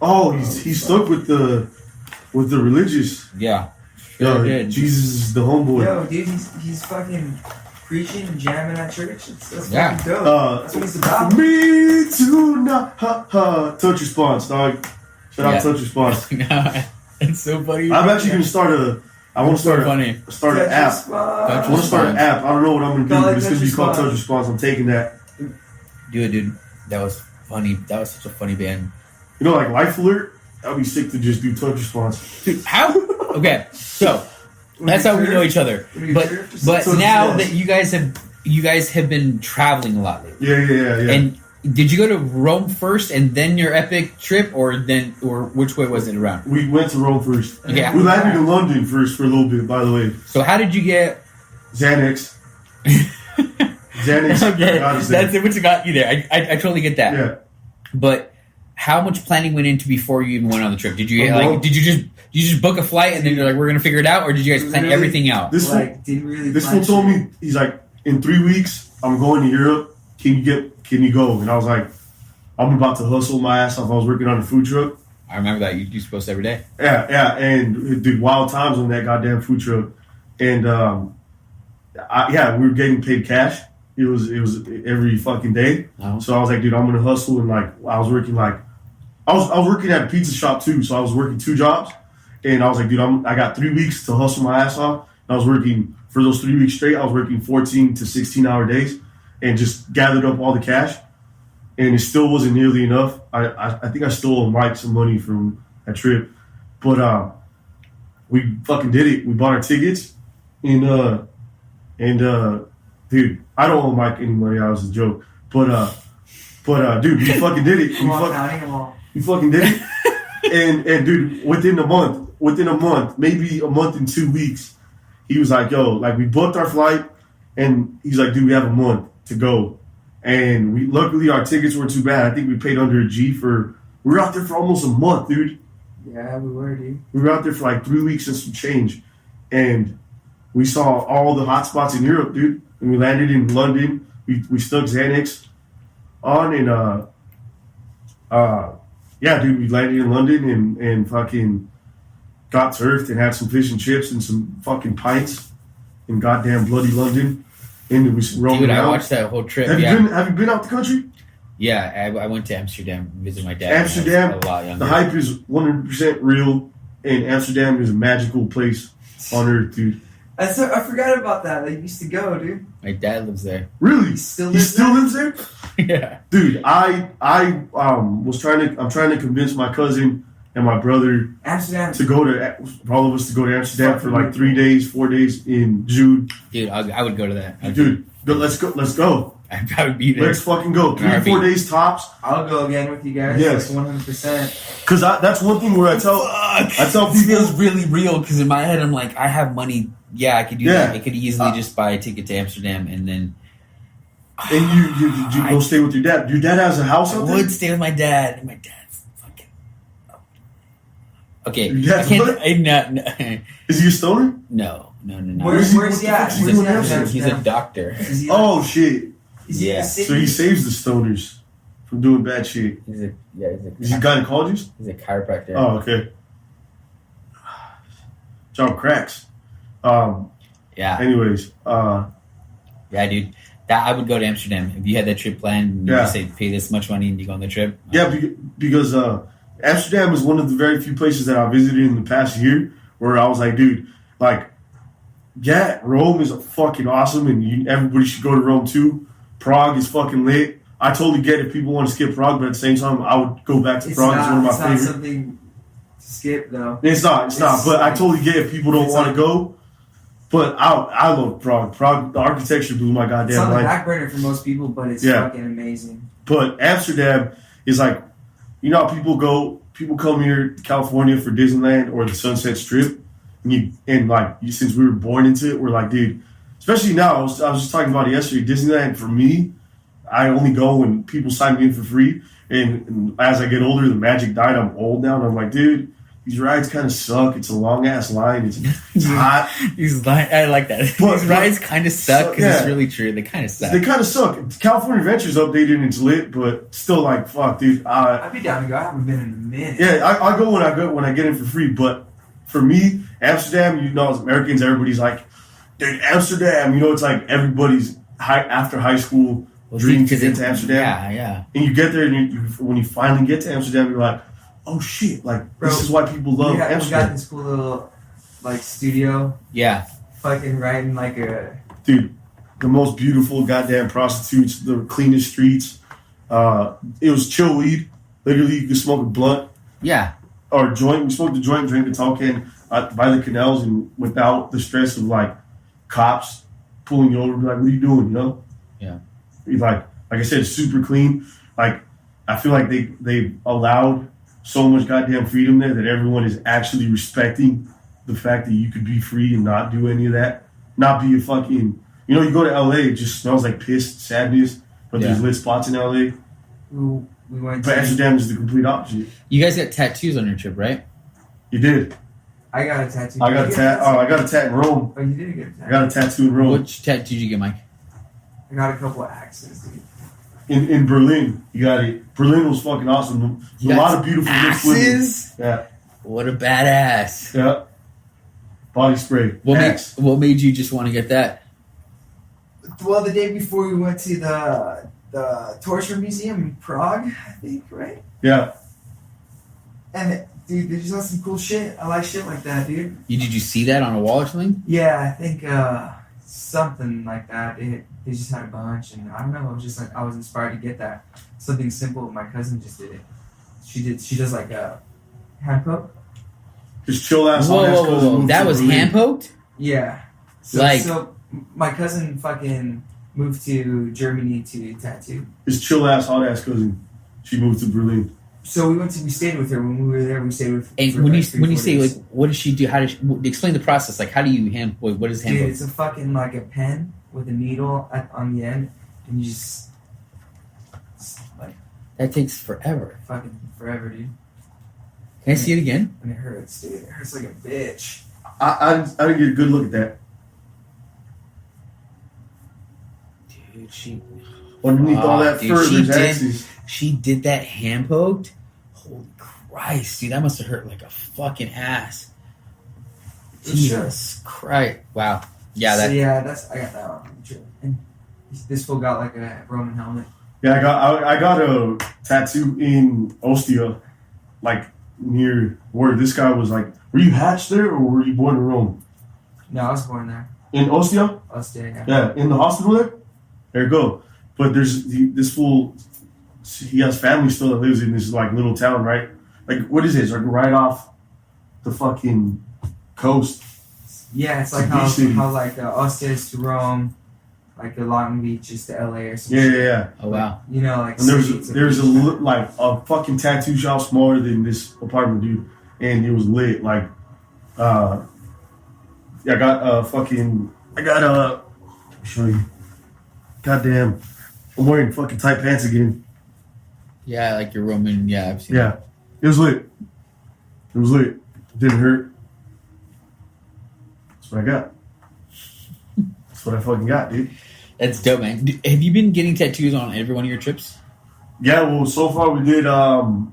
Oh, he's stuck with the religious. Yeah. Yo, Jesus is the homeboy. Yo, dude, he's fucking preaching and jamming at church. That's Yeah. fucking dope. That's what he's about. Me too, nah, ha, ha. Touch response, dog. Shout out touch response. It's so funny. I'm actually gonna start an app. I want to start an app. I don't know what I'm gonna do, but it's gonna be called touch response. I'm taking that. Dude, that was funny. That was such a funny band. You know, like Life Alert. I'd be sick to just do touch response. Dude, how? Okay, so that's how we know each other. But now that you guys have been traveling a lot lately. Yeah. And did you go to Rome first and then your epic trip, or which way was it around? We went to Rome first. Okay. We landed in London first for a little bit, by the way. So how did you get Xanax? Xanax. Okay, that's it. What got you there? I totally get that. Yeah. But how much planning went into before you even went on the trip? Did you just book a flight and then you're like, we're gonna figure it out, or did you guys plan everything out? This fool told me, he's like, in 3 weeks I'm going to Europe. Can you go? And I was like, I'm about to hustle my ass off. I was working on a food truck. I remember that. You post every day. Yeah, and did wild times on that goddamn food truck. And we were getting paid cash. It was every fucking day. Oh. So I was like, dude, I'm gonna hustle. And like, I was working at a pizza shop too. So I was working 2 jobs. And I was like, dude, I got 3 weeks to hustle my ass off. And I was working for those 3 weeks straight. I was working 14 to 16-hour days and just gathered up all the cash. And it still wasn't nearly enough. I think I stole Mike some money from that trip. But we fucking did it. We bought our tickets. And dude, I don't owe Mike any money. That was a joke. But dude, we fucking did it. We fucking did it. and dude, within a month, maybe a month and 2 weeks, he was like, yo, like we booked our flight, and he's like, dude, we have a month to go. And luckily our tickets weren't too bad. I think we paid under a G we were out there for almost a month, dude. Yeah, we were, dude. We were out there for like 3 weeks and some change. And we saw all the hot spots in Europe, dude. And we landed in London. We stuck Xanax on, and dude, we landed in London and fucking got turfed and had some fish and chips and some fucking pints in goddamn bloody London. And we rolled Dude, around. I watched that whole trip. Have you been out the country? Yeah, I went to Amsterdam, visit my dad. Amsterdam, a lot younger. The hype is 100% real, and Amsterdam is a magical place on earth, dude. I forgot about that. I used to go, dude. My dad lives there. Really? He still lives there? Yeah. Dude, I'm trying to convince my cousin and my brother Amsterdam for all of us to go to Amsterdam for like 3 days, 4 days in June. Dude, I would go to that. Dude, let's go. I would be there. Let's fucking go. 3 or 4 days tops. I'll go again with you guys. Yes. Like 100%. Because that's one thing where I tell people. It feels really real because in my head I'm like, I have money. Yeah, I could do that. I could easily just buy a ticket to Amsterdam and then. And you go stay with your dad. Your dad has a house out there? I would stay with my dad. And my dad's fucking. Okay. Your dad's No. Is he a stoner? No. Where's he at? He's a doctor. Oh, shit. Yeah. So he saves the stoners from doing bad shit. Is he a gynecologist? He's a chiropractor. Oh, okay. Job cracks. Yeah. Anyways. Yeah, dude. I would go to Amsterdam. If you had that trip planned and you just say pay this much money and you go on the trip. Yeah, because Amsterdam is one of the very few places that I visited in the past year where I was like, dude, like, yeah, Rome is fucking awesome and everybody should go to Rome too. Prague is fucking lit. I totally get if people want to skip Prague, but at the same time, I would go back to Prague. It's one of my favorites. It's not something to skip, though. It's not. But I totally get if people don't want to go. But I love Prague. Prague, the architecture blew my goddamn mind. It's on the back burner for most people, but it's fucking amazing. But Amsterdam is like, you know how people come here to California for Disneyland or the Sunset Strip, since we were born into it, we're like, dude, especially now, I was just talking about it yesterday, Disneyland for me, I only go when people sign me in for free, and as I get older, the magic died, I'm old now, and I'm like, dude, these rides kind of suck. It's a long ass line. It's hot. I like that. But- These rides kind of suck because yeah. it's really true. They kind of suck. They kind of suck. California Adventure's updated and it's lit, but still, like, fuck, dude. I'd be down to go. I haven't been in a minute. Yeah, I go when I get in for free. But for me, Amsterdam, you know, as Americans, everybody's like, dude, Amsterdam. You know, it's like everybody's after high school dream to get to Amsterdam. Yeah. And you get there, and when you finally get to Amsterdam, you're like, oh shit, like, Bro, this is why people love we got Amsterdam. this cool little like studio. Yeah. Fucking riding like a Dude, the most beautiful goddamn prostitutes, the cleanest streets. It was chill weed. Literally, you could smoke a blunt Yeah. or a joint. We smoked a joint, drank a tall can by the canals, and without the stress of like cops pulling you over, and be like, "What are you doing?" You know? Yeah. Like I said, super clean. Like I feel like they allowed so much goddamn freedom there that everyone is actually respecting the fact that you could be free and not do any of that, not be a fucking. You know, you go to LA, it just smells like piss, sadness. But there's lit spots in LA. we went But to. Amsterdam is the complete opposite. You guys got tattoos on your trip, right? You did. I got a tattoo. I got a tat. Oh, I got a tat in Rome. Oh, you did get a tattoo. I got a tattoo in Rome. Which tattoo did you get, Mike? I got a couple of axes, dude. In Berlin, you got it. Berlin was fucking awesome. A lot of beautiful rich women. Axes? Yeah, What a badass. yeah. Body spray. What made you just want to get that? Well, the day before we went to the torture museum in Prague, I think, right? Yeah. And dude, they just got some cool shit. I like shit like that, dude. Did you see that on a wall or something? Yeah, I think something like that. They just had a bunch, and I don't know. I was just like, I was inspired to get that. Something simple. My cousin just did it. She does like a hand poke. Just chill ass. Whoa. That was hand poked? Yeah. So my cousin fucking moved to Germany to tattoo. His chill ass, hot ass cousin. She moved to Berlin. So we stayed with her when we were there. We stayed with. And for when like you say days. like, what does she do? How does she, explain the process? Like, how do you hand? What is hand Dude, poke? it's a fucking like a pen with a needle on the end, and you just like That takes forever. fucking forever, dude. Can I see it again? And it hurts, dude. It hurts like a bitch. I didn't get a good look at that. Dude, she Underneath all that dude, fur, she there's did. axes. She did that hand poked. Holy Christ, dude, that must have hurt like a fucking ass. For Jesus Christ! Wow. Yeah, So that. yeah, I got that one. And this fool got like a Roman helmet. Yeah, I got a tattoo in Ostia, like near where this guy was. Like, were you hatched there or were you born in Rome? No, I was born there. In Ostia? I was there. Yeah, in the hospital there. There you go. But there's this fool. He has family still that lives in this like little town, right? Like, what is it? It's like right off the fucking coast. Yeah, it's like It's a beach city. how like Ostia is to Rome, like the Long Beach is to LA or something. Yeah. Oh wow. You know, like And cities there's beach. like a fucking tattoo shop smaller than this apartment, dude, and it was lit. Like, I got let me show you. Goddamn, I'm wearing fucking tight pants again. Yeah, like your Roman. Yeah, I've seen. Yeah, it was lit. It was lit. It didn't hurt. That's what I got. That's what I fucking got, dude. That's dope, man. Have you been getting tattoos on every one of your trips? Yeah, well, so far we did Bali.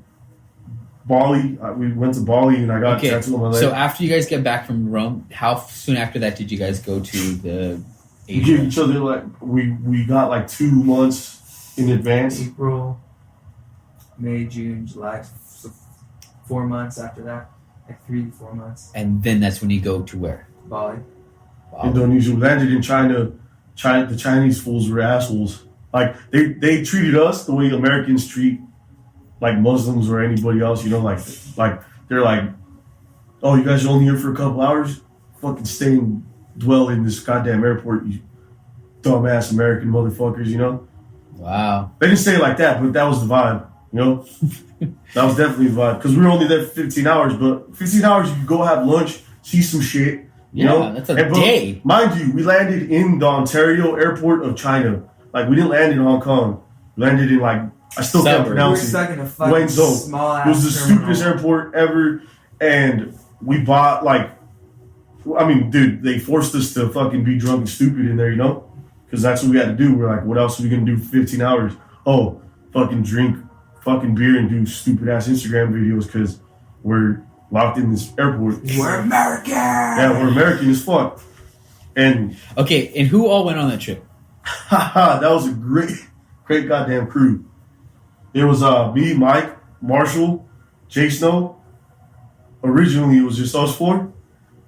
We went to Bali and I got a tattoo on my leg. So after you guys get back from Rome, how soon after that did you guys go to the We give Asia? each other like we got like 2 months in advance. April, May, June, July, so 4 months after that, like 3 to 4 months. And then that's when you go to where? Bali. Wow. Indonesia. We landed in China. The Chinese fools were assholes. Like they treated us the way Americans treat like Muslims or anybody else. You know, like they're like, oh, you guys are only here for a couple hours. Fucking stay and dwell in this goddamn airport, you dumbass American motherfuckers. You know. Wow. They didn't say it like that, but that was the vibe. You know, that was definitely the vibe because we were only there for 15 hours. But 15 hours, you could go have lunch, see some shit. You Yeah, know, that's a but day. Mind you, we landed in the Ontario airport of China. Like, we didn't land in Hong Kong. We landed in, like, I still can't Suburb. We were pronounce it. stuck in a fucking Guangzhou. small ass It was the terminal. stupidest airport ever. and we bought like, I mean, dude, they forced us to fucking be drunk and stupid in there, you know, because that's what we had to do. We're like, what else are we gonna do for 15 hours? Oh, fucking drink fucking beer and do stupid ass Instagram videos because we're locked in this airport. We're American. Yeah, we're American as fuck. And okay, and who all went on that trip? that was a great goddamn crew. It was me, Mike, Marshall, Jay Snow. Originally, it was just us four,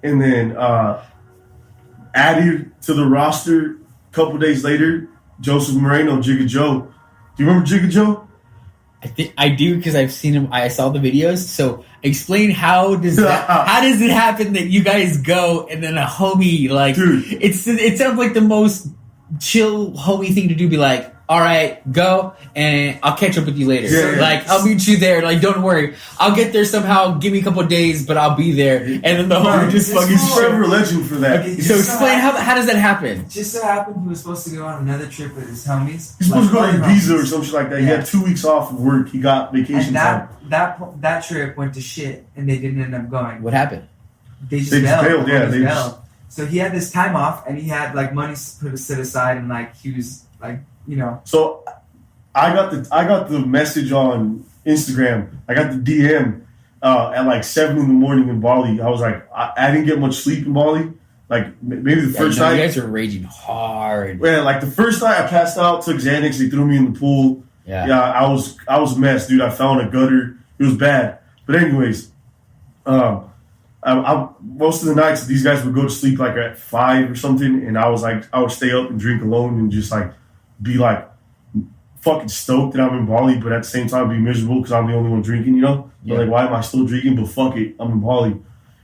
and then added to the roster a couple days later, Joseph Moreno, Jigga Joe. Do you remember Jigga Joe? I do because I've seen him. I saw the videos. So explain how does it happen that you guys go and then a homie like Dude. It sounds like the most chill homie thing to do. Be like, all right, go and I'll catch up with you later. Yeah. Like I'll meet you there. Like don't worry, I'll get there somehow. Give me a couple of days, but I'll be there. And then the homie just fucking. He's forever a legend for that. Okay, So explain how does that happen? Just so happened he was supposed to go on another trip with his homies. He's supposed to go to other Ibiza or homies. some shit like that. He Yeah. had 2 weeks off of work. He got vacation And time. that trip went to shit, and they didn't end up going. What happened? They just They just bailed. bailed, yeah, They they bailed. So he had this time off, and he had like money set aside, and like he was like, you know. So I got the message on Instagram. I got the DM at like 7 a.m. in Bali. I was like, I didn't get much sleep in Bali. Like maybe the first night. You guys are raging hard. Yeah, like the first night I passed out, took Xanax, they threw me in the pool. Yeah, I was a mess, dude. I fell in a gutter. It was bad. But anyways, I most of the nights these guys would go to sleep like at 5 or something, and I would stay up and drink alone and just like be like fucking stoked that I'm in Bali, but at the same time be miserable because I'm the only one drinking, you know? Yeah. Like, why am I still drinking? But fuck it, I'm in Bali.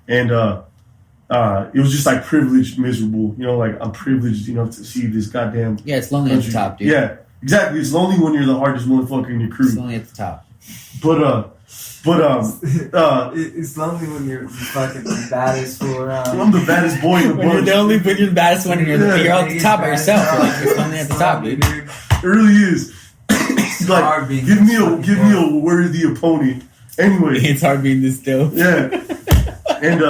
And it was just like privileged, miserable, you know, like I'm privileged, you know, to see this goddamn Yeah, it's lonely country. at the top, dude. Yeah, exactly. It's lonely when you're the hardest motherfucker in your crew. It's lonely at the top. It's lonely when you're the fucking baddest fool around. I'm the baddest boy in the When you're bunch. when you're the baddest one, and you're at the top by yourself. You're like, it's lonely at the top, dude. It really is. It's like, hard being give me this a worthy opponent. Anyway, It's hard being this dope. yeah. And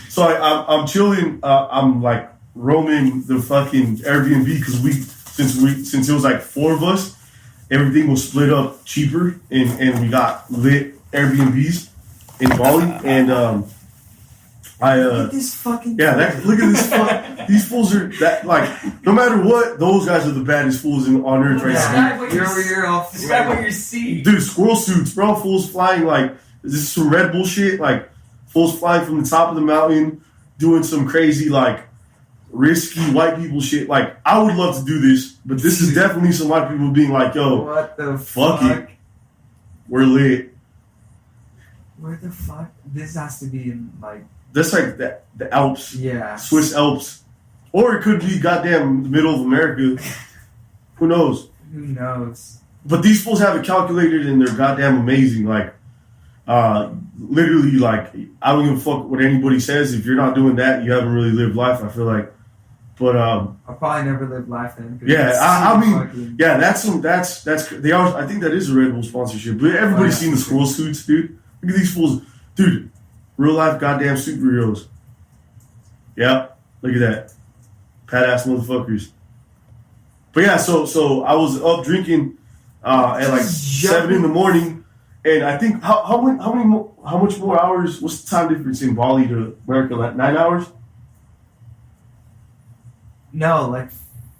so I'm chilling. I'm like roaming the fucking Airbnb because since it was like 4 of us, everything was split up cheaper, and we got lit Airbnbs in Bali. And Look at this fucking. yeah, look at this. These fools are that like no matter what, those guys are the baddest fools on earth right now. You're over here off. Describe what you see. Dude, squirrel suits, bro. Fools flying like this is some Red Bull shit. Like fools flying from the top of the mountain, doing some crazy like risky white people shit. Like I would love to do this, but this is definitely some white people being like, "Yo, What the fuck fuck? it. We're lit." Where the fuck? This has to be in like. That's like the Alps, Yeah. Swiss Alps, or it could be goddamn the middle of America. Who knows? Who knows? But these fools have it calculated, and they're goddamn amazing. Like, literally, like I don't give a fuck what anybody says. If you're not doing that, you haven't really lived life. I feel like, but I'll probably never live life then. 'Cause yeah, it's I so mean, fucking- yeah, that's they are. I think that is a Red Bull sponsorship. But everybody's Oh, yeah. seen the squirrel suits, dude. Look at these fools, dude. Real life goddamn superheroes. Yeah, look at that, badass motherfuckers. But yeah, so I was up drinking at like 7 in the morning, and I think how much more hours? What's the time difference in Bali to America? Like 9 hours? No, like.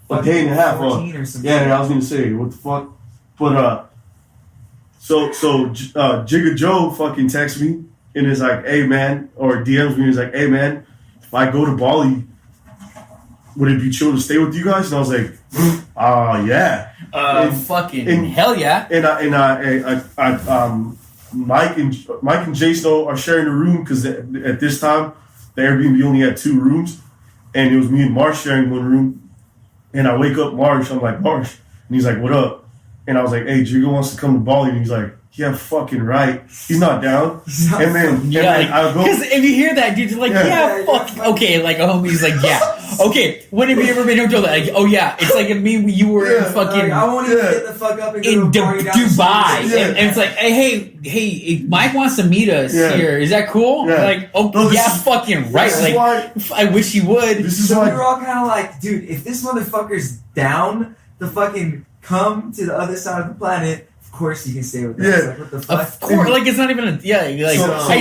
A day and a half. 14 or something. Yeah, I was gonna say what the fuck, but so Jigga Joe fucking texts me and is like, "Hey man," or DMs me and is like, "Hey man, if I go to Bali, would it be chill to stay with you guys?" And I was like, yeah." Fucking hell yeah. And Mike and Jason are sharing a room because at this time the Airbnb only had 2 rooms, and it was me and Marsh sharing 1 room. And I wake up Marsh, I'm like, "Marsh," and he's like, "What up?" And I was like, "Hey, Jigo wants to come to Bali," and he's like, "Yeah, fucking right. He's not down." And then Yeah, I go. because if you hear that, dude, you're like, Yeah. yeah, fuck. Okay, like a homie's like, yeah. Okay, when have you ever been to like? Oh yeah, it's like a meme. You were in fucking. Like, I won't even get the fuck up and go in to a party down the Dubai, street. and it's like, hey, Mike wants to meet us here. Is that cool? Yeah. Like, oh No, yeah, fucking right. This is Like, why. I wish you would. This is So we why. were all kind of like, dude, if this motherfucker's down to fucking come to the other side of the planet, of course he can stay with us. Yeah. Like, what the fuck? Of course, like it's not even a like. So-